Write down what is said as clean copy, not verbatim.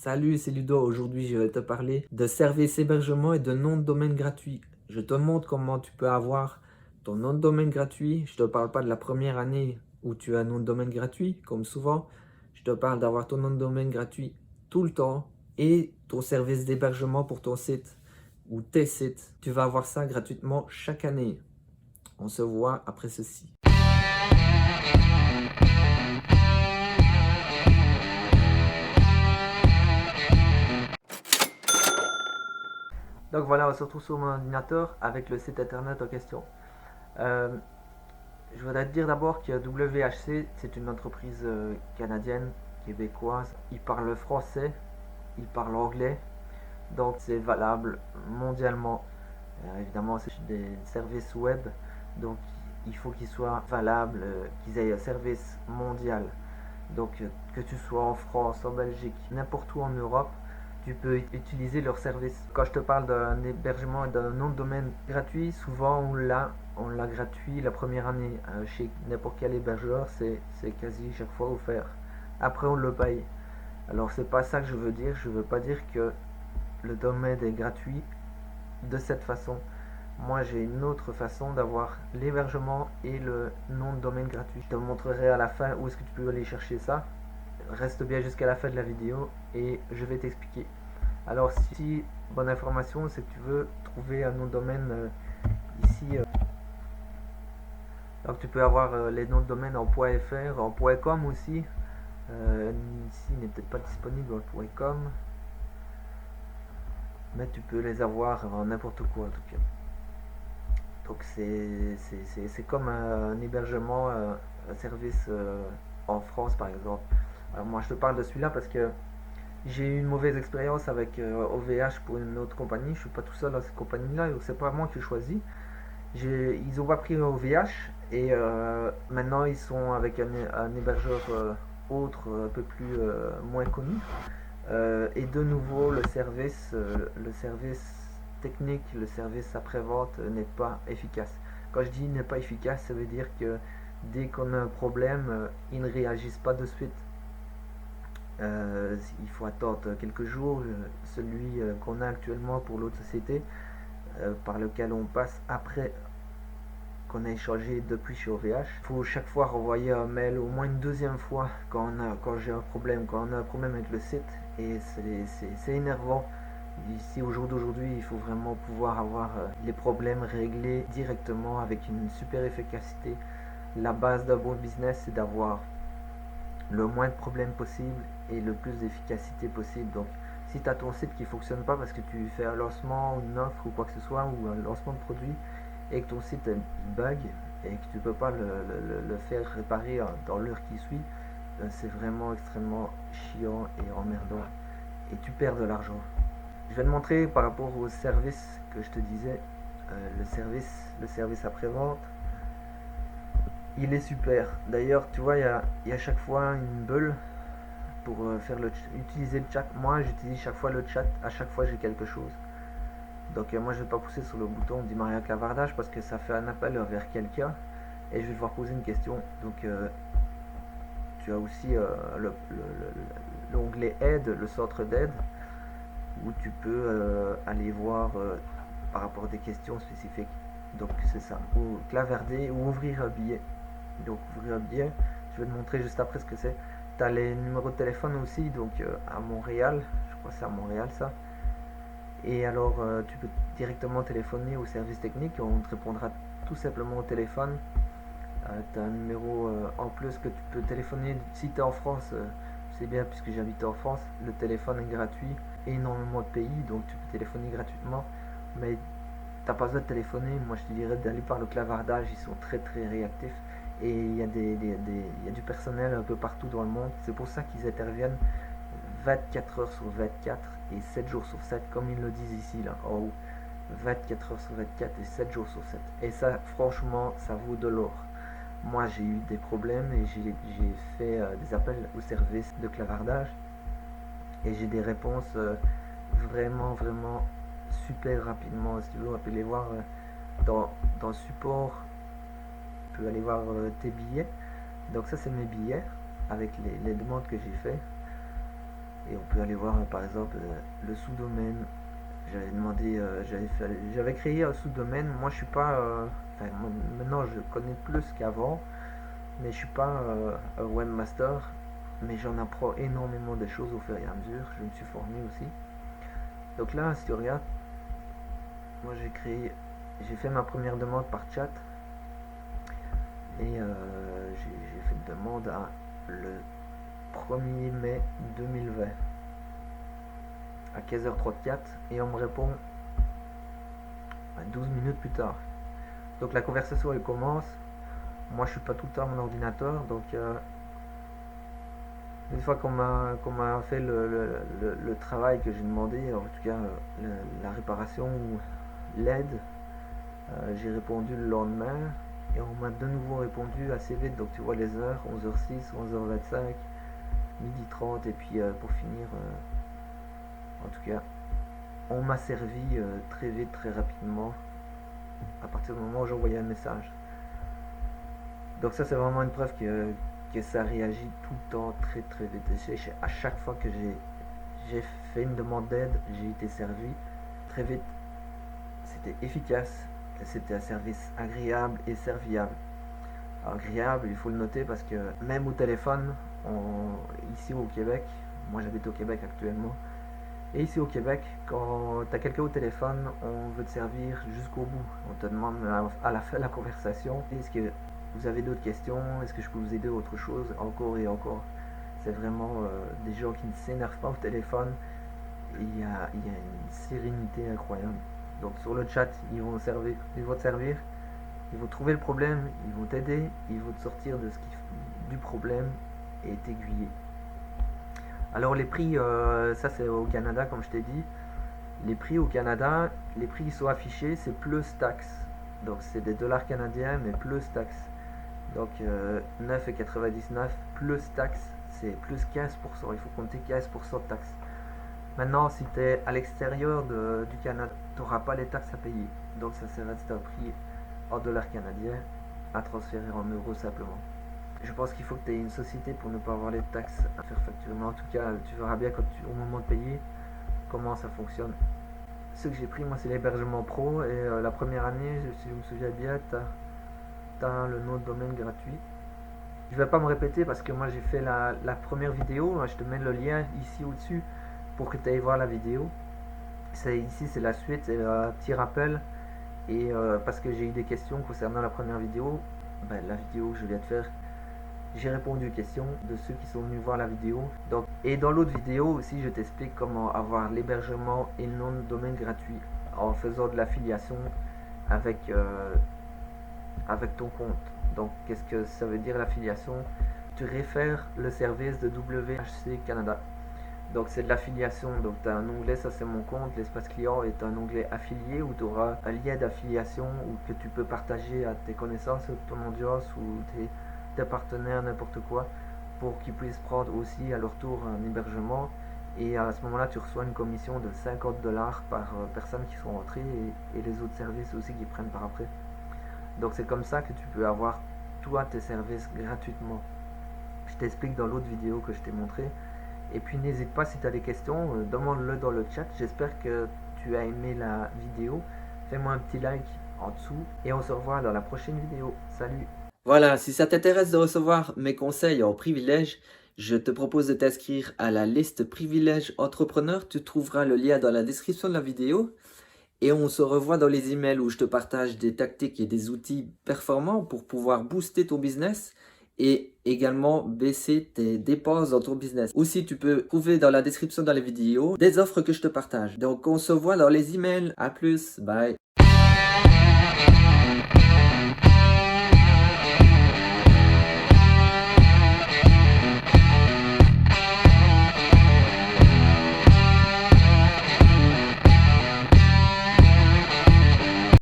Salut, c'est Ludo. Aujourd'hui, je vais te parler de services hébergement et de nom de domaine gratuit. Je te montre comment tu peux avoir ton nom de domaine gratuit. Je te parle pas de la première année où tu as un nom de domaine gratuit, comme souvent. Je te parle d'avoir ton nom de domaine gratuit tout le temps et ton service d'hébergement pour ton site ou tes sites. Tu vas avoir ça gratuitement chaque année. On se voit après ceci. Donc voilà, on se retrouve sur mon ordinateur avec le site internet en question. Euh, Je voudrais te dire d'abord que WHC, c'est une entreprise canadienne, québécoise. Ils parlent français, ils parlent anglais, donc c'est valable mondialement. Évidemment, c'est des services web, donc il faut qu'ils soient valables, qu'ils aient un service mondial. Donc que tu sois en France, en Belgique, n'importe où en Europe, tu peux utiliser leur service. Quand je te parle d'un hébergement et d'un nom de domaine gratuit, souvent on l'a gratuit la première année. Chez n'importe quel hébergeur, c'est quasi chaque fois offert. Après, on le paye. Alors, c'est pas ça que je veux dire. Je veux pas dire que le domaine est gratuit de cette façon. Moi, j'ai une autre façon d'avoir l'hébergement et le nom de domaine gratuit. Je te montrerai à la fin où est-ce que tu peux aller chercher ça. Reste bien jusqu'à la fin de la vidéo et je vais t'expliquer. Alors, si bonne information, c'est que tu veux trouver un nom de domaine ici. Donc, tu peux avoir les noms de domaine en .fr, en .com aussi. Ici, il n'est peut-être pas disponible en .com, mais tu peux les avoir en n'importe quoi en tout cas. Donc c'est comme un hébergement, un service en France par exemple. Alors moi je te parle de celui-là parce que j'ai eu une mauvaise expérience avec OVH pour une autre compagnie. Je suis pas tout seul dans cette compagnie-là, donc c'est pas moi qui ai choisi. Ils ont pas pris OVH et maintenant ils sont avec un hébergeur autre, un peu plus moins connu. Et de nouveau, le service technique, le service après-vente n'est pas efficace. Quand je dis n'est pas efficace, ça veut dire que dès qu'on a un problème, ils ne réagissent pas de suite. Il faut attendre quelques jours. Celui qu'on a actuellement pour l'autre société, par lequel on passe après qu'on a échangé depuis chez OVH. Il faut chaque fois renvoyer un mail au moins une deuxième fois quand j'ai un problème, quand on a un problème avec le site. Et c'est énervant. Ici, au jour d'aujourd'hui, il faut vraiment pouvoir avoir les problèmes réglés directement avec une super efficacité. La base d'un bon business, c'est d'avoir le moins de problèmes possible et le plus d'efficacité possible. Donc, si tu as ton site qui ne fonctionne pas parce que tu fais un lancement, une offre ou quoi que ce soit, ou un lancement de produit, et que ton site bug et que tu ne peux pas le faire réparer dans l'heure qui suit, c'est vraiment extrêmement chiant et emmerdant. Et tu perds de l'argent. Je vais te montrer par rapport au service que je te disais, le service après-vente. Il est super. D'ailleurs, tu vois, il y a chaque fois une bulle pour utiliser le chat. Moi, j'utilise chaque fois le chat, à chaque fois j'ai quelque chose. Donc moi, je vais pas pousser sur le bouton démarrer un clavardage parce que ça fait un appel vers quelqu'un et je vais devoir poser une question. Donc tu as aussi l'onglet aide, le centre d'aide, où tu peux aller voir par rapport à des questions spécifiques. Donc c'est ça, ou clavarder ou ouvrir un billet. Donc ouvrir un billet, je vais te montrer juste après ce que c'est. Tu as les numéros de téléphone aussi, donc à Montréal, je crois que c'est à Montréal ça. Et alors tu peux directement téléphoner au service technique, on te répondra tout simplement au téléphone. Tu as un numéro en plus que tu peux téléphoner si tu es en France. C'est bien puisque j'habite en France, le téléphone est gratuit, énormément de pays, donc tu peux téléphoner gratuitement. Mais t'as pas besoin de téléphoner, moi je te dirais d'aller par le clavardage, ils sont très très réactifs. Et il y a il y a du personnel un peu partout dans le monde, c'est pour ça qu'ils interviennent 24 heures sur 24 et 7 jours sur 7, comme ils le disent ici là en haut. 24 heures sur 24 et 7 jours sur 7. Et ça, franchement, ça vaut de l'or. Moi, j'ai eu des problèmes et j'ai fait des appels au service de clavardage et j'ai des réponses vraiment, vraiment super rapidement. Si tu veux, on peut aller voir dans le support, tu peux aller voir tes billets. Donc ça, c'est mes billets avec les demandes que j'ai fait. Et on peut aller voir par exemple le sous-domaine. J'avais demandé, j'avais créé un sous-domaine. Moi je suis pas, maintenant je connais plus qu'avant, mais je suis pas un webmaster. Mais j'en apprends énormément de choses au fur et à mesure. Je me suis formé aussi. Donc là, si tu regardes, moi j'ai fait ma première demande par chat et j'ai fait une demande le 1er mai 2020 à 15h34 et on me répond 12 minutes plus tard. Donc la conversation elle commence. Moi je suis pas tout le temps à mon ordinateur, donc une fois qu'on m'a fait le travail que j'ai demandé, en tout cas la réparation ou l'aide, j'ai répondu le lendemain et on m'a de nouveau répondu assez vite. Donc tu vois les heures, 11h06, 11h25, 12h30 et puis pour finir, en tout cas, on m'a servi très vite, très rapidement à partir du moment où j'envoyais un message. Donc ça c'est vraiment une preuve que ça réagit tout le temps très très vite. À chaque fois que j'ai fait une demande d'aide, j'ai été servi très vite. C'était efficace, c'était un service agréable et serviable. Agréable, il faut le noter parce que même au téléphone, ici au Québec, moi j'habite au Québec actuellement, et ici au Québec, quand tu as quelqu'un au téléphone, on veut te servir jusqu'au bout. On te demande à la fin de la conversation, est-ce que vous avez d'autres questions? Est-ce que je peux vous aider à autre chose? Encore et encore. C'est vraiment des gens qui ne s'énervent pas au téléphone. Il y a une sérénité incroyable. Donc sur le chat, ils vont te servir, ils vont trouver le problème, ils vont t'aider, ils vont te sortir du problème et t'aiguiller. Alors les prix, ça c'est au Canada comme je t'ai dit. Les prix au Canada, les prix qui sont affichés, c'est plus taxes. Donc c'est des dollars canadiens, mais plus taxes. Donc 9,99 plus taxes, c'est plus 15%. Il faut compter 15% de taxes. Maintenant, si tu es à l'extérieur du Canada, tu n'auras pas les taxes à payer. Donc ça reste un prix en dollars canadiens à transférer en euros simplement. Je pense qu'il faut que tu aies une société pour ne pas avoir les taxes à faire facturer. Mais en tout cas, tu verras bien au moment de payer comment ça fonctionne. Ce que j'ai pris, moi, c'est l'hébergement pro. Et la première année, si je me souviens bien, tu as le nom de domaine gratuit. Je ne vais pas me répéter parce que moi, j'ai fait la première vidéo. Je te mets le lien ici au-dessus pour que tu ailles voir la vidéo. Ici, c'est la suite, c'est un petit rappel. Et parce que j'ai eu des questions concernant la première vidéo, la vidéo que je viens de faire, j'ai répondu aux questions de ceux qui sont venus voir la vidéo. Donc, et dans l'autre vidéo aussi, je t'explique comment avoir l'hébergement et le nom de domaine gratuit en faisant de l'affiliation avec ton compte. Donc, qu'est-ce que ça veut dire l'affiliation? Tu réfères le service de WHC Canada. Donc c'est de l'affiliation, donc tu as un onglet, ça c'est mon compte, l'espace client est un onglet affilié où tu auras un lien d'affiliation ou que tu peux partager à tes connaissances, ton audience ou tes partenaires, n'importe quoi, pour qu'ils puissent prendre aussi à leur tour un hébergement. Et à ce moment-là, tu reçois une commission de 50 $ par personne qui sont entrées et les autres services aussi qui prennent par après. Donc c'est comme ça que tu peux avoir toi tes services gratuitement. Je t'explique dans l'autre vidéo que je t'ai montré. Et puis n'hésite pas si tu as des questions, demande-le dans le chat. J'espère que tu as aimé la vidéo. Fais-moi un petit like en dessous et on se revoit dans la prochaine vidéo. Salut! Voilà, si ça t'intéresse de recevoir mes conseils en privilège, je te propose de t'inscrire à la liste privilèges entrepreneurs. Tu trouveras le lien dans la description de la vidéo. Et on se revoit dans les emails où je te partage des tactiques et des outils performants pour pouvoir booster ton business et également baisser tes dépenses dans ton business. Aussi, tu peux trouver dans la description dans les vidéos des offres que je te partage. Donc, on se voit dans les emails. À plus, bye.